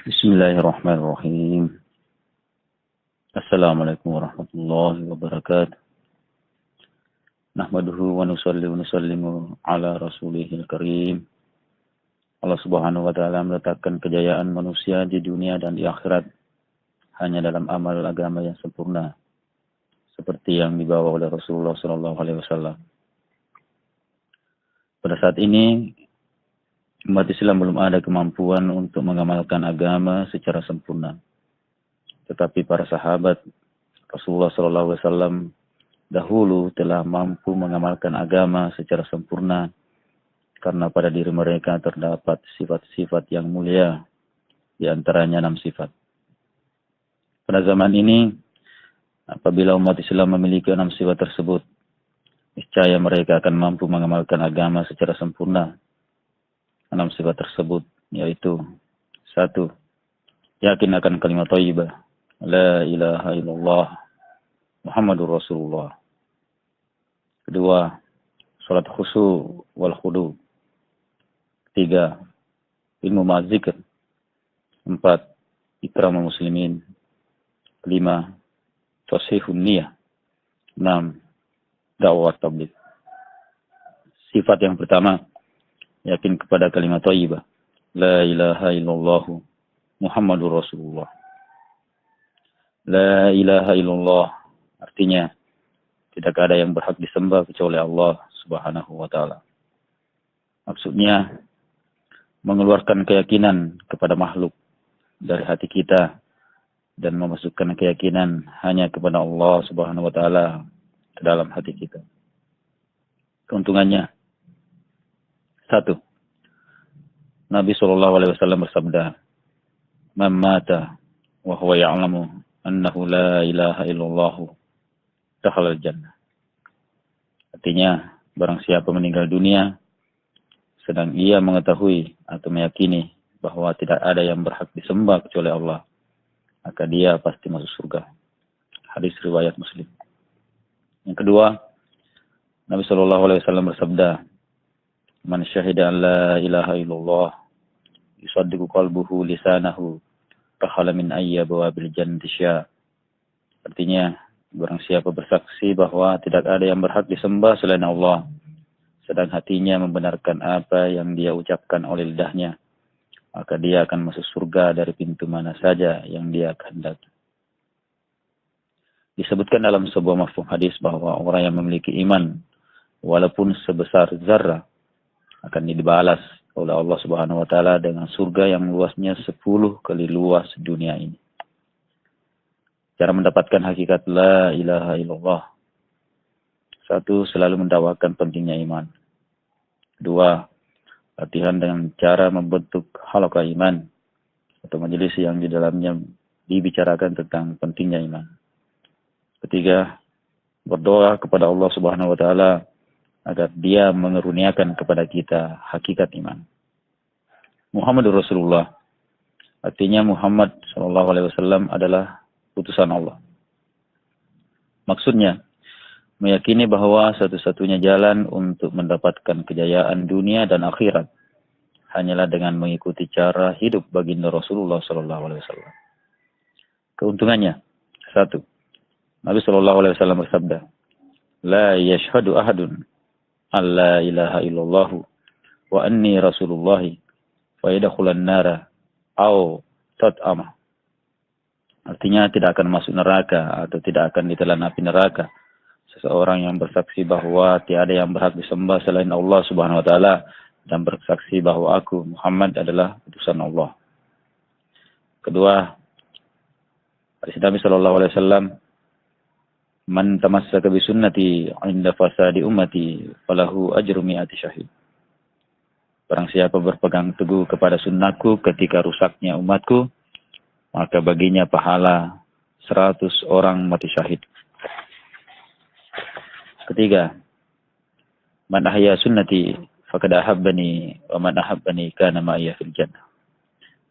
Bismillahirrahmanirrahim. Assalamualaikum warahmatullahi wabarakatuh. Nahmaduhu wa nusalli wa nusallimu ala rasulihil karim. Allah subhanahu wa ta'ala meletakkan kejayaan manusia di dunia dan di akhirat hanya dalam amal agama yang sempurna, seperti yang dibawa oleh Rasulullah SAW. Pada saat ini, umat Islam belum ada kemampuan untuk mengamalkan agama secara sempurna. Tetapi para sahabat Rasulullah SAW dahulu telah mampu mengamalkan agama secara sempurna karena pada diri mereka terdapat sifat-sifat yang mulia, di antaranya 6 sifat. Pada zaman ini, apabila umat Islam memiliki 6 sifat tersebut, niscaya mereka akan mampu mengamalkan agama secara sempurna. 6 sifat tersebut yaitu: 1. Yakin akan kalimat thayyibah, la ilaha illallah Muhammadur Rasulullah. 2. Salat khusu wal khudu. 3. Ilmu ma'zikr. 4. Ikramul muslimin. 5. Tashihun niyah. 6. Dakwah tabligh. Sifat yang pertama, yakin kepada kalimat thayyibah, la ilaha illallah Muhammadur Rasulullah. La ilaha illallah artinya tidak ada yang berhak disembah kecuali Allah Subhanahu wa taala. Maksudnya mengeluarkan keyakinan kepada makhluk dari hati kita dan memasukkan keyakinan hanya kepada Allah Subhanahu wa taala ke dalam hati kita. Keuntungannya: 1. Nabi SAW bersabda, "Man mata wa huwa ya'lamu annahu la ilaha illallah dakhala al-jannah." Artinya, barang siapa meninggal dunia sedang ia mengetahui atau meyakini bahwa tidak ada yang berhak disembah kecuali Allah, maka dia pasti masuk surga. Hadis riwayat Muslim. Yang kedua, Nabi SAW bersabda, "Man syahida an la ilaha illallah yusaddiqu qalbuhu lisanahu dakhala min ayyi bawabil jannati sya." Artinya, barang siapa bersaksi bahwa tidak ada yang berhak disembah selain Allah, sedang hatinya membenarkan apa yang dia ucapkan oleh lidahnya, maka dia akan masuk surga dari pintu mana saja yang dia kehendaki. Disebutkan dalam sebuah mafhum hadis bahwa orang yang memiliki iman walaupun sebesar zarrah akan dibalas oleh Allah Subhanahu wa taala dengan surga yang luasnya 10 kali luas dunia ini. Cara mendapatkan hakikat la ilaha illallah: 1. Selalu mendakwakan pentingnya iman. 2. Latihan dengan cara membentuk halaqah iman atau majelis yang di dalamnya dibicarakan tentang pentingnya iman. 3. Berdoa kepada Allah Subhanahu wa taala agar dia mengeruniakan kepada kita hakikat iman. Muhammadur Rasulullah artinya Muhammad SAW adalah utusan Allah. Maksudnya, meyakini bahwa satu-satunya jalan untuk mendapatkan kejayaan dunia dan akhirat hanyalah dengan mengikuti cara hidup baginda Rasulullah SAW. Keuntungannya: 1. Nabi SAW bersabda, "La yashhadu ahadun alla ilaha illallah wa anni rasulullahi wa yadkhulan nara au tat'ama." Artinya tidak akan masuk neraka atau tidak akan ditelan api neraka seseorang yang bersaksi bahwa tiada yang berhak disembah selain Allah Subhanahu wa taala dan bersaksi bahwa aku Muhammad adalah utusan Allah. Kedua, hadis Nabi sallallahu alaihi wasallam, "Man tamassaka bi sunnati 'inda fasadi ummati falahu ajru mi'ati syahid." Barang siapa berpegang teguh kepada sunnahku ketika rusaknya umatku, maka baginya pahala 100 orang mati syahid. Ketiga, "Man ahya sunnati faqad ahabbani wa man ahabbani kana ma'iyya fil jannah."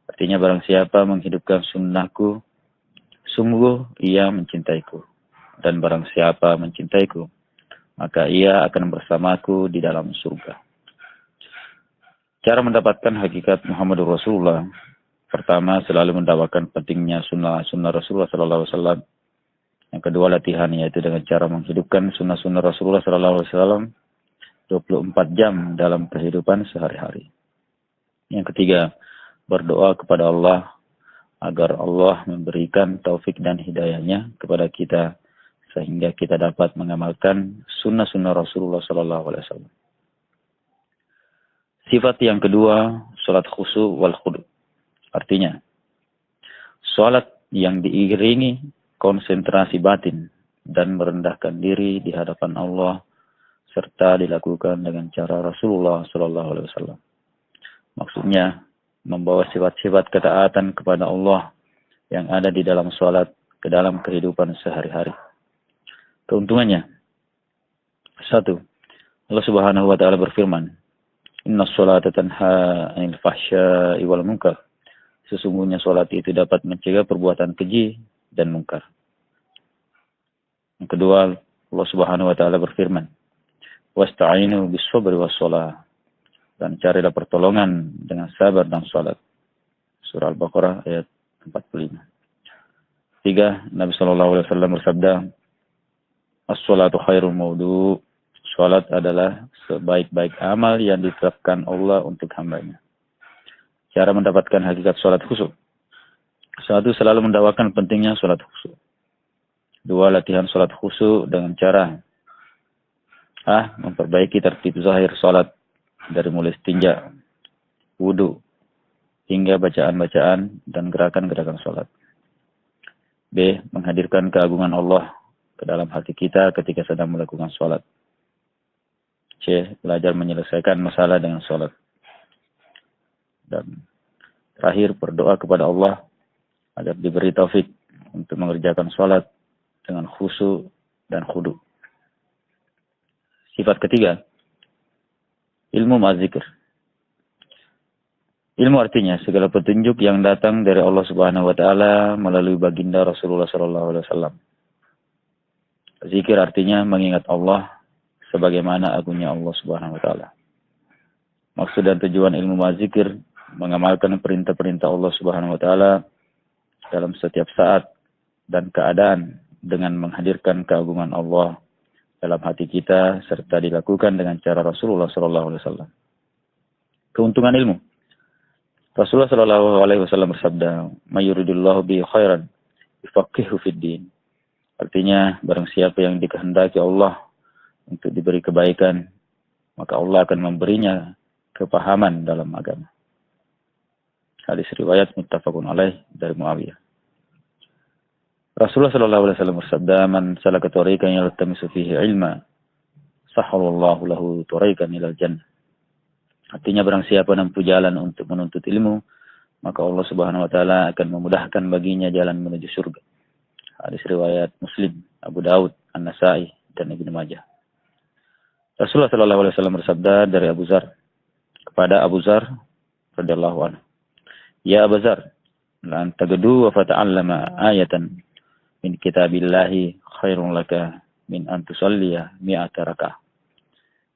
Artinya barang siapa menghidupkan sunnahku, sungguh ia mencintaiku. Dan barang siapa mencintaiku, maka ia akan bersamaku di dalam surga. Cara mendapatkan hakikat Muhammadur Rasulullah: Pertama, selalu mendakwakan pentingnya sunnah Rasulullah sallallahu alaihi wasallam. Yang kedua, latihan, yaitu dengan cara menghidupkan sunnah Rasulullah sallallahu alaihi wasallam 24 jam dalam kehidupan sehari-hari. Yang ketiga, berdoa kepada Allah agar Allah memberikan taufik dan hidayahnya kepada kita sehingga kita dapat mengamalkan sunnah Rasulullah sallallahu alaihi wasallam. Sifat yang kedua, salat khusyuk wal khudu'. Artinya, salat yang diiringi konsentrasi batin dan merendahkan diri di hadapan Allah serta dilakukan dengan cara Rasulullah sallallahu alaihi wasallam. Maksudnya, membawa sifat-sifat ketaatan kepada Allah yang ada di dalam salat ke dalam kehidupan sehari-hari. Keuntungannya, 1. Allah Subhanahu wa taala berfirman, "Inna sholata tanha 'anil fahsya'i wal munkar." Sesungguhnya salat itu dapat mencegah perbuatan keji dan mungkar. Yang kedua, Allah Subhanahu wa taala berfirman, "Wasta'inu bis-sabri was-shalah." Dan carilah pertolongan dengan sabar dan salat. Surah Al-Baqarah ayat 45. 3. Nabi sallallahu alaihi wasallam bersabda, "As-sholatu khairul mawdu'." Salat adalah sebaik-baik amal yang ditetapkan Allah untuk hamba-Nya. Cara mendapatkan hakikat salat khusyuk. 1. Selalu mendakwakan pentingnya salat khusyuk. 2. Latihan salat khusyuk dengan cara memperbaiki tertib zahir salat dari mulai istinja, wudu, hingga bacaan-bacaan dan gerakan-gerakan salat. B. Menghadirkan keagungan Allah ke dalam hati kita ketika sedang melakukan salat. C. Belajar menyelesaikan masalah dengan salat. Dan terakhir, berdoa kepada Allah agar diberi taufik untuk mengerjakan salat dengan khusyuk dan khudu'. Sifat ketiga, ilmu ma'az-zikr. Ilmu artinya segala petunjuk yang datang dari Allah Subhanahu wa taala melalui baginda Rasulullah sallallahu alaihi wasallam. Zikir artinya mengingat Allah sebagaimana agungnya Allah Subhanahu wa taala. Maksud dan tujuan ilmu ma'az-zikr mengamalkan perintah-perintah Allah Subhanahu wa taala dalam setiap saat dan keadaan dengan menghadirkan keagungan Allah dalam hati kita serta dilakukan dengan cara Rasulullah sallallahu alaihi wasallam. Keuntungan ilmu. Rasulullah sallallahu alaihi wasallam bersabda, "May yuridillahu bihi khairan yufaqihuhu fid din." Artinya, barang siapa yang dikehendaki Allah untuk diberi kebaikan, maka Allah akan memberinya kepahaman dalam agama. Hadis riwayat muttafaqun alaih dari Muawiyah. Rasulullah sallallahu alaihi wasallam bersabda, "Man salaka tariqan yaltamisu fihi ilma, sahhalallahu lahu tariqan ilal jannah." Artinya, barang siapa menempuh jalan untuk menuntut ilmu, maka Allah Subhanahu wa taala akan memudahkan baginya jalan menuju surga. Hadis riwayat Muslim, Abu Daud, An-Nasa'i, dan Ibnu Majah. Rasulullah sallallahu alaihi wasallam bersabda dari Abu Dzar kepada Abu Dzar radhiyallahu anhu, "Ya Abu Dzar, la anta gadu wa fata'allama ayatan min kitabillahi khairun laka min an tusalliya mi'ata raka'ah.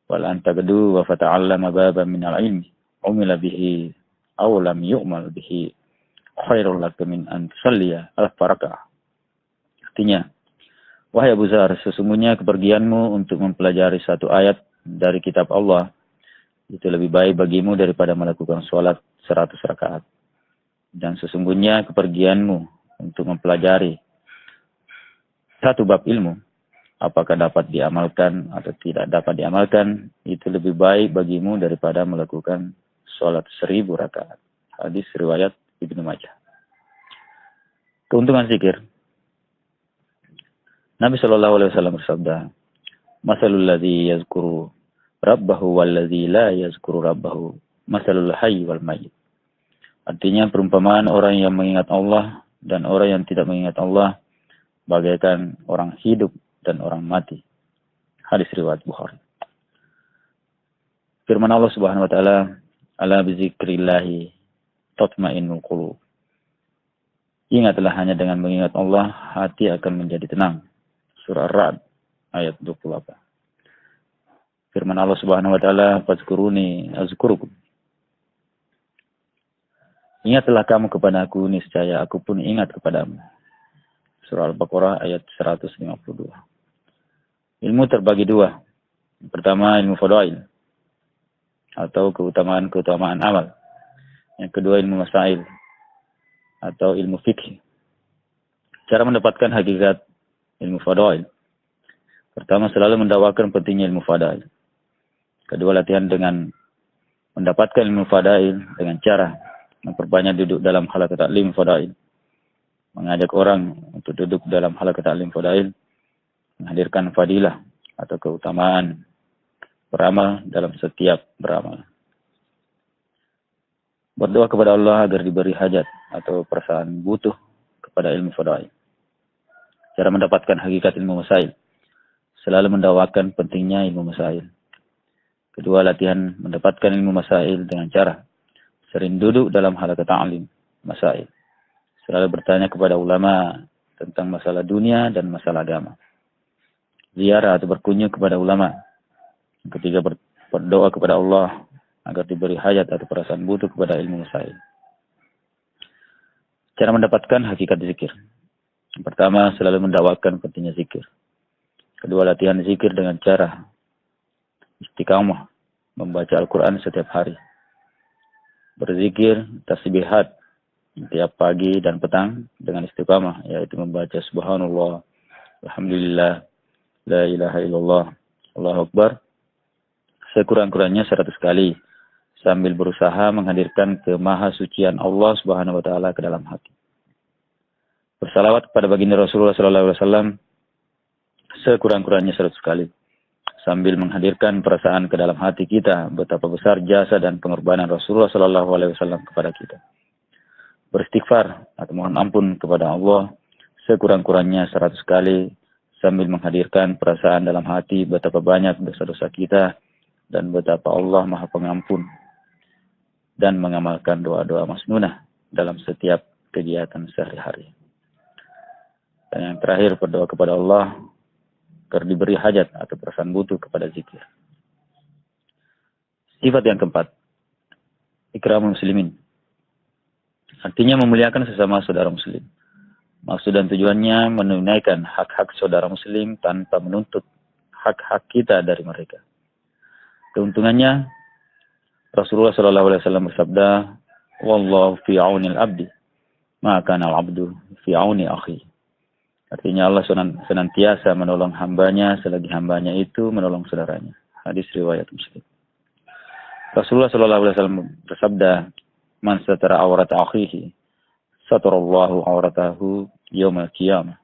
Wal anta gadu wa fata'allama baban min al-ilmi umila bihi aw lam yu'mal bihi khairun laka min an tusalliya alf raka'ah." Artinya, wahai Abu Dzar, sesungguhnya kepergianmu untuk mempelajari satu ayat dari kitab Allah itu lebih baik bagimu daripada melakukan sholat 100 rakaat. Dan sesungguhnya kepergianmu untuk mempelajari satu bab ilmu, apakah dapat diamalkan atau tidak dapat diamalkan, itu lebih baik bagimu daripada melakukan sholat 1000 rakaat. Hadis riwayat Ibnu Majah. Keuntungan zikir. Nabi sallallahu alaihi wasallam bersabda, "Masalul ladzi yazkuru rabbahu wal ladzi la yazkuru rabbahu, masalul hayy wal mayyit." Artinya, perumpamaan orang yang mengingat Allah dan orang yang tidak mengingat Allah bagaikan orang hidup dan orang mati. Hadis riwayat Bukhari. Firman Allah Subhanahu wa taala, "Ala bizikrillahi tatma'innul qulub." Ingatlah, hanya dengan mengingat Allah hati akan menjadi tenang. Surah Ar-Ra'd ayat 28. Firman Allah Subhanahu wa taala, "Fazkuruni azkurukum." Ingatlah kamu kepadaku, niscaya aku pun ingat kepadamu. Surah Al-Baqarah ayat 152. Ilmu terbagi dua. Yang pertama ilmu fadail atau keutamaan amal. Yang kedua ilmu masail atau ilmu fikih. Cara mendapatkan hakikat ilmu fadail. Pertama, selalu mendakwakan pentingnya ilmu fadail. Kedua, latihan dengan mendapatkan ilmu fadail dengan cara memperbanyak duduk dalam halaqah taklim fadail. Mengajak orang untuk duduk dalam halaqah taklim fadail, menghadirkan fadilah atau keutamaan beramal dalam setiap beramal. Berdoa kepada Allah agar diberi hajat atau perasaan butuh kepada ilmu fadail. Cara mendapatkan hakikat ilmu masail. Selalu mendakwakan pentingnya ilmu masail. Kedua, latihan mendapatkan ilmu masail dengan cara sering duduk dalam halaqah ta'lim masail. Selalu bertanya kepada ulama tentang masalah dunia dan masalah agama. Ziarah atau berkunjung kepada ulama. Ketiga, berdoa kepada Allah agar diberi hajat atau perasaan butuh kepada ilmu masail. Cara mendapatkan hakikat zikir. Yang pertama, selalu mendakwakan pentingnya zikir. Kedua, latihan zikir dengan cara istiqamah, membaca Al-Quran setiap hari. Berzikir, tasbihat tiap pagi dan petang dengan istiqamah, yaitu membaca subhanallah, alhamdulillah, la ilaha illallah, Allahu Akbar, sekurang-kurangnya 100 kali, sambil berusaha menghadirkan kemahasucian Allah Subhanahu wa taala ke dalam hati. Bersalawat kepada baginda Rasulullah sallallahu alaihi wasallam sekurang-kurangnya 100 kali, sambil menghadirkan perasaan ke dalam hati kita betapa besar jasa dan pengorbanan Rasulullah sallallahu alaihi wasallam kepada kita. Beristighfar atau mohon ampun kepada Allah sekurang-kurangnya 100 kali, sambil menghadirkan perasaan dalam hati betapa banyak dosa-dosa kita dan betapa Allah Maha Pengampun, dan mengamalkan doa-doa masnunah dalam setiap kegiatan sehari-hari. Dan yang terakhir, berdoa kepada Allah agar diberi hajat atau perasaan butuh kepada zikir. Sifat yang keempat, ikramul muslimin. Artinya memuliakan sesama saudara muslim. Maksud dan tujuannya menunaikan hak-hak saudara muslim tanpa menuntut hak-hak kita dari mereka. Keuntungannya, Rasulullah SAW bersabda, "Wallahu fi aunil abdi, ma kana al-abdu fi auni akhi." Artinya Allah senantiasa menolong hambanya selagi hambanya itu menolong saudaranya. Hadis riwayat Muslim. Rasulullah SAW bersabda, "Man satara awrat akhihi, satarallahu awratahu yawmal qiyamah.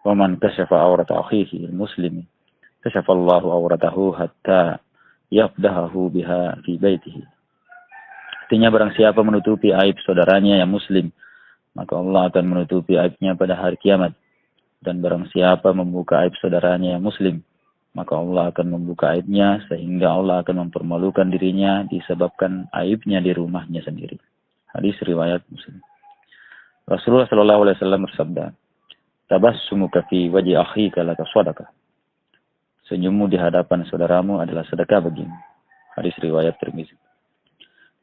Wa man kashafa awrat akhihi al-muslimi, kashafallahu awratahu hatta yafdahahu biha fi baitihi." Artinya, barang siapa menutupi aib saudaranya yang muslim, maka Allah akan menutupi aibnya pada hari kiamat. Dan barang siapa membuka aib saudaranya yang muslim, maka Allah akan membuka aibnya sehingga Allah akan mempermalukan dirinya disebabkan aibnya di rumahnya sendiri. Hadis riwayat Muslim. Rasulullah SAW bersabda, "Tabassumuka fi wajhi akhika laka shadaqah." Senyummu di hadapan saudaramu adalah sedekah bagimu. Hadis riwayat Tirmizi.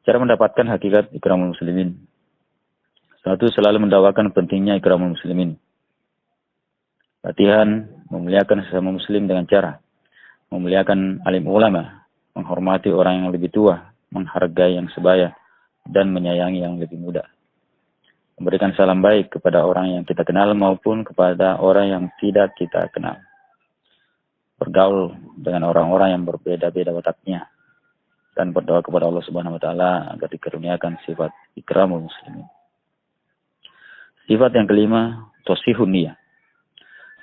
Cara mendapatkan hakikat ikramul muslimin. Satu, selalu mendakwakan pentingnya ikramul muslimin. Latihan memuliakan sesama muslim dengan cara memuliakan alim ulama, menghormati orang yang lebih tua, menghargai yang sebaya, dan menyayangi yang lebih muda. Memberikan salam baik kepada orang yang kita kenal maupun kepada orang yang tidak kita kenal. Bergaul dengan orang-orang yang berbeda-beda wataknya, dan berdoa kepada Allah Subhanahu wa taala agar dikaruniakan sifat ikramul muslimin. Sifat yang kelima, tasihun niyah.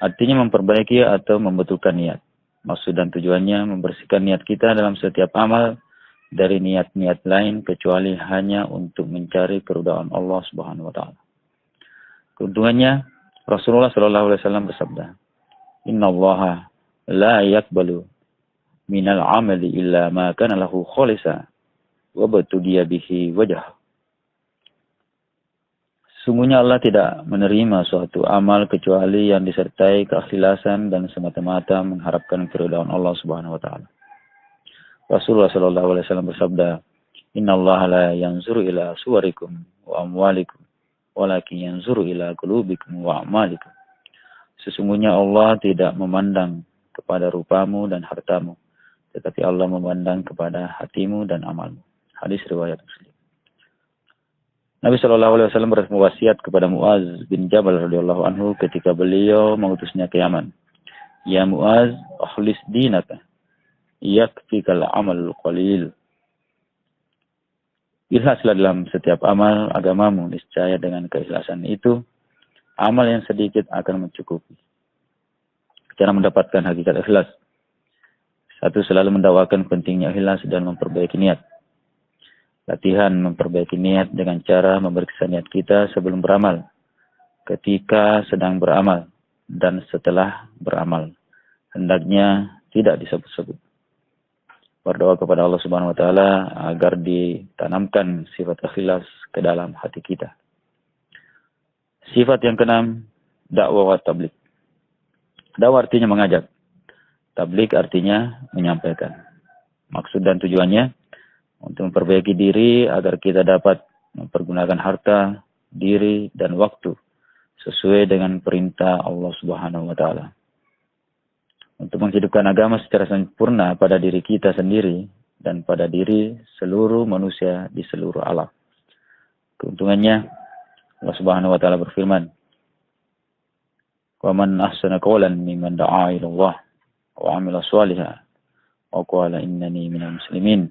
Artinya memperbaiki atau membetulkan niat. Maksud dan tujuannya membersihkan niat kita dalam setiap amal dari niat-niat lain kecuali hanya untuk mencari keridhaan Allah Subhanahu wa taala. Keuntungannya, Rasulullah SAW bersabda, "Innallaha la yaqbalu minal amali illa ma kana lahu khalisa wa batudiya bihi wajh." Sungguhnya Allah tidak menerima suatu amal kecuali yang disertai keikhlasan dan semata-mata mengharapkan keridhaan Allah Subhanahu wa taala. Rasulullah SAW bersabda, Innallaha la yanzuru ila suwarikum wa amwalikum, walakin yanzuru ila qulubikum wa a'malikum. Sesungguhnya Allah tidak memandang kepada rupamu dan hartamu, tetapi Allah memandang kepada hatimu dan amalmu. Hadis riwayat Muslim. Nabi SAW berwasiat kepada Muaz bin Jabal radhiyallahu anhu ketika beliau mengutusnya ke Yaman. Ya Muaz, akhlis dinaka, yakfikal amal qalil. Ikhlaslah dalam setiap amal agamamu, niscaya dengan keikhlasan itu, amal yang sedikit akan mencukupi. Cara mendapatkan hakikat ikhlas. Satu, selalu mendakwakan pentingnya ikhlas dan memperbaiki niat. Latihan memperbaiki niat dengan cara memeriksa niat kita sebelum beramal, ketika sedang beramal, dan setelah beramal. Hendaknya tidak disebut-sebut. Berdoa kepada Allah Subhanahu wa Ta'ala agar ditanamkan sifat ikhlas ke dalam hati kita. Sifat yang keenam, dakwah wa tabligh. Dakwah artinya mengajak. Tabligh artinya menyampaikan. Maksud dan tujuannya untuk memperbaiki diri agar kita dapat mempergunakan harta, diri, dan waktu sesuai dengan perintah Allah Subhanahu wa Ta'ala. Untuk menghidupkan agama secara sempurna pada diri kita sendiri dan pada diri seluruh manusia di seluruh alam. Keuntungannya, Allah Subhanahu wa Ta'ala berfirman, "Wa man ahsana qawlan mimman da'a ila Allah wa 'amila shalihan wa qala innani minal muslimin."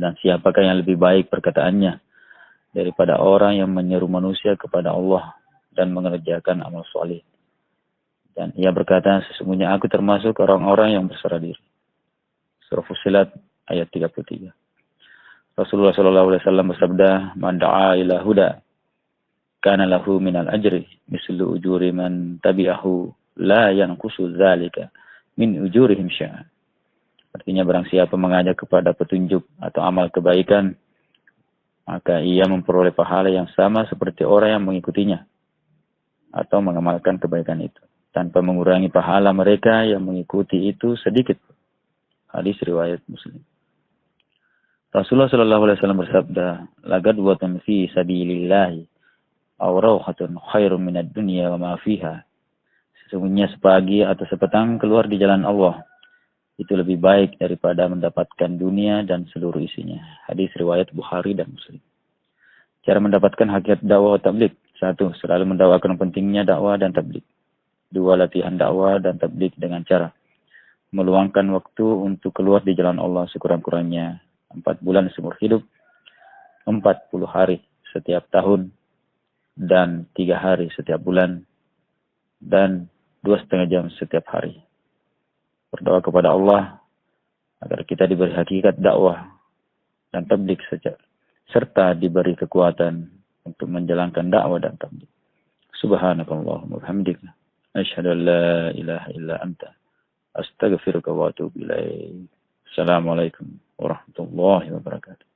Dan siapakah yang lebih baik perkataannya daripada orang yang menyeru manusia kepada Allah dan mengerjakan amal soleh. Dan ia berkata, sesungguhnya aku termasuk orang-orang yang berserah diri. Surah Fussilat ayat 33. Rasulullah SAW bersabda, "Man da'a ila huda, kana lahu minal ajri, mislu ujuri man tabi'ahu, la yanqusu dzalika min ujurihim syai'an." Artinya barang siapa mengajak kepada petunjuk atau amal kebaikan, maka ia memperoleh pahala yang sama seperti orang yang mengikutinya atau mengamalkan kebaikan itu, tanpa mengurangi pahala mereka yang mengikuti itu sedikit. Hadis riwayat Muslim. Rasulullah SAW bersabda, "Lagadwatan fi sabilillahi aw rawhatun khairun minad dunya wa ma fiha." Sesungguhnya sepagi atau sepetang keluar di jalan Allah itu lebih baik daripada mendapatkan dunia dan seluruh isinya. Hadis riwayat Bukhari dan Muslim. Cara mendapatkan hakikat dakwah tabligh. 1. Selalu mendakwakan pentingnya dakwah dan tabligh. 2. Latihan dakwah dan tabligh dengan cara meluangkan waktu untuk keluar di jalan Allah sekurang-kurangnya 4 bulan seumur hidup, 40 hari setiap tahun, dan 3 hari setiap bulan, dan 2,5 jam setiap hari. Berdoa kepada Allah agar kita diberi hakikat dakwah dan tabligh serta diberi kekuatan untuk menjalankan dakwah dan tabligh. Subhanakallahumma wa bihamdika, asyhadu an la ilaha illa anta, astaghfiruka wa atubu ilaik. Assalamualaikum warahmatullahi wabarakatuh.